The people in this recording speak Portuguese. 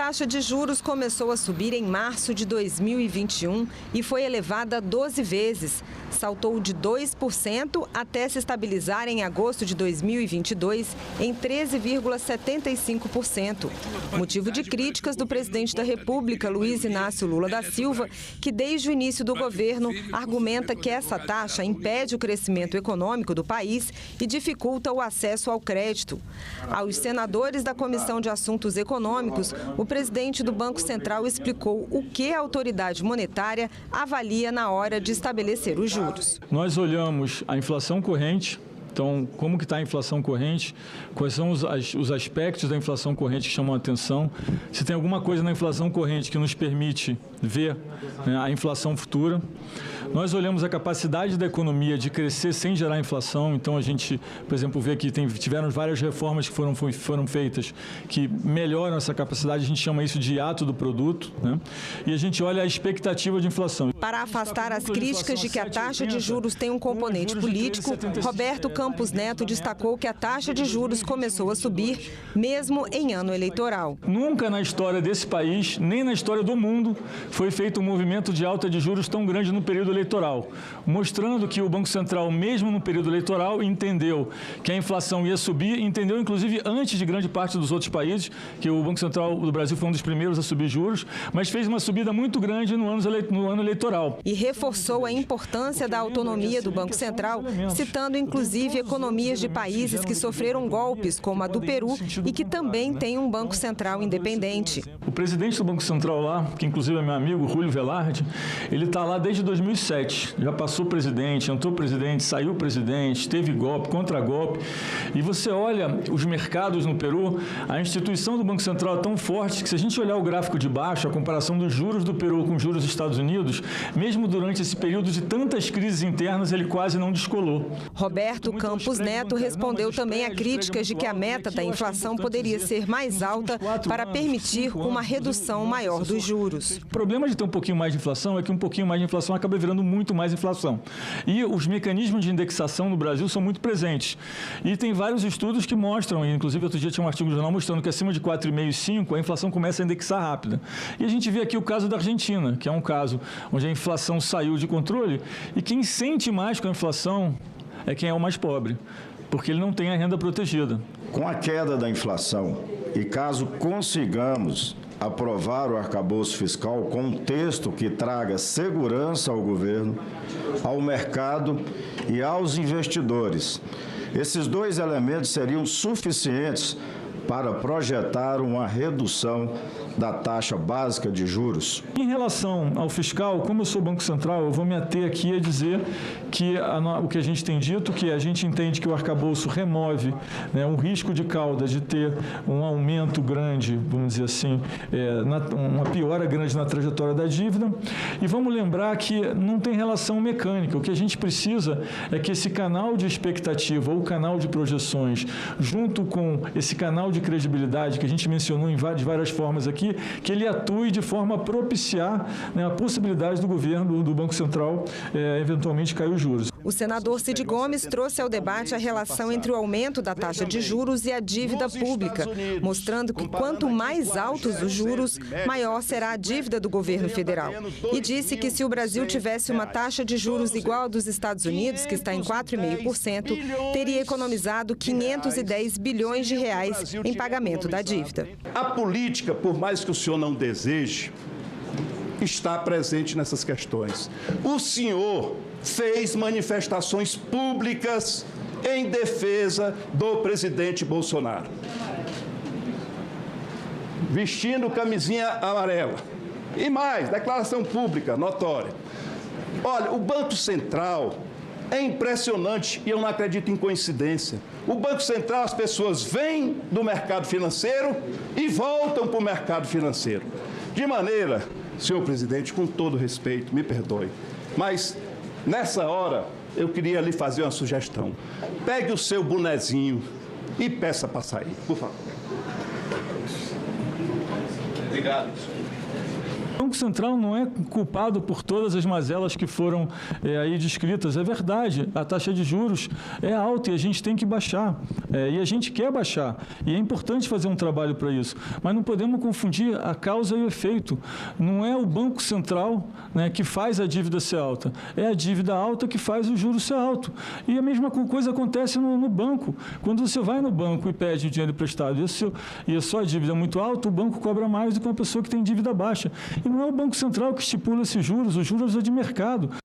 taxa de juros começou a subir em março de 2021 e foi elevada 12 vezes. Saltou de 2% até se estabilizar em agosto de 2022 em 13,75%. Motivo de críticas do presidente da República, Luiz Inácio Lula da Silva, que desde o início do governo argumenta que essa taxa impede o crescimento econômico do país e dificulta o acesso ao crédito. Aos senadores da Comissão de Assuntos Econômicos, o presidente do Banco Central explicou o que a autoridade monetária avalia na hora de estabelecer os juros. Nós olhamos a inflação corrente. Então, como que está a inflação corrente? Quais são os aspectos da inflação corrente que chamam a atenção? Se tem alguma coisa na inflação corrente que nos permite ver, né, a inflação futura. Nós olhamos a capacidade da economia de crescer sem gerar inflação. Então, a gente, por exemplo, vê que tiveram várias reformas que foram feitas que melhoram essa capacidade. A gente chama isso de ato do produto, né? E a gente olha a expectativa de inflação. Para afastar as críticas de que a taxa de juros tem um componente político, Roberto Campos Neto destacou que a taxa de juros começou a subir mesmo em ano eleitoral. Nunca na história desse país, nem na história do mundo, foi feito um movimento de alta de juros tão grande no período eleitoral, mostrando que o Banco Central, mesmo no período eleitoral, entendeu que a inflação ia subir, entendeu inclusive antes de grande parte dos outros países, que o Banco Central do Brasil foi um dos primeiros a subir juros, mas fez uma subida muito grande no ano eleitoral. E reforçou a importância da autonomia do Banco Central, citando inclusive economias de países que sofreram golpes, como a do Peru, e que também tem um Banco Central independente. O presidente do Banco Central lá, que inclusive é meu amigo, Júlio Velarde, ele está lá desde 2007. Já passou presidente, entrou presidente, saiu presidente, teve golpe, contra-golpe. E você olha os mercados no Peru, a instituição do Banco Central é tão forte que, se a gente olhar o gráfico de baixo, a comparação dos juros do Peru com os juros dos Estados Unidos, mesmo durante esse período de tantas crises internas, ele quase não descolou. Roberto Campos Neto respondeu também a críticas de que a meta da inflação poderia ser mais alta para permitir uma redução maior dos juros. O problema de ter um pouquinho mais de inflação é que um pouquinho mais de inflação acaba virando muito mais inflação. E os mecanismos de indexação no Brasil são muito presentes. E tem vários estudos que mostram, inclusive outro dia tinha um artigo no jornal mostrando que acima de 4,5 e 5 a inflação começa a indexar rápida. E a gente vê aqui o caso da Argentina, que é um caso onde a inflação saiu de controle e quem sente mais com a inflação é quem é o mais pobre, porque ele não tem a renda protegida. Com a queda da inflação e caso consigamos aprovar o arcabouço fiscal com um texto que traga segurança ao governo, ao mercado e aos investidores, esses dois elementos seriam suficientes para projetar uma redução da taxa básica de juros. Em relação ao fiscal, como eu sou Banco Central, eu vou me ater aqui a dizer que o que a gente tem dito, que a gente entende que o arcabouço remove, né, um risco de cauda de ter um aumento grande, vamos dizer assim, uma piora grande na trajetória da dívida. E vamos lembrar que não tem relação mecânica. O que a gente precisa é que esse canal de expectativa ou canal de projeções, junto com esse canal de credibilidade que a gente mencionou de várias formas aqui, que ele atue de forma a propiciar, né, a possibilidade do governo, do Banco Central, eventualmente cair os juros. O senador Cid Gomes trouxe ao debate a relação entre o aumento da taxa de juros e a dívida pública, mostrando que quanto mais altos os juros, maior será a dívida do governo federal. E disse que se o Brasil tivesse uma taxa de juros igual à dos Estados Unidos, que está em 4,5%, teria economizado 510 bilhões de reais em pagamento da dívida. A política, por mais que o senhor não deseje, está presente nessas questões. O senhor fez manifestações públicas em defesa do presidente Bolsonaro, vestindo camisinha amarela. E mais, declaração pública, notória. Olha, o Banco Central é impressionante e eu não acredito em coincidência. O Banco Central, as pessoas vêm do mercado financeiro e voltam para o mercado financeiro. De maneira, senhor presidente, com todo respeito, me perdoe, mas nessa hora eu queria lhe fazer uma sugestão. Pegue o seu bonezinho e peça para sair, por favor. Obrigado. O Banco Central não é culpado por todas as mazelas que foram aí descritas. É verdade, a taxa de juros é alta e a gente tem que baixar. E a gente quer baixar. E é importante fazer um trabalho para isso. Mas não podemos confundir a causa e o efeito. Não é o Banco Central, né, que faz a dívida ser alta. É a dívida alta que faz o juro ser alto. E a mesma coisa acontece no banco. Quando você vai no banco e pede o dinheiro emprestado e a sua dívida é muito alta, o banco cobra mais do que uma pessoa que tem dívida baixa. E não é o Banco Central que estipula esses juros, os juros é de mercado.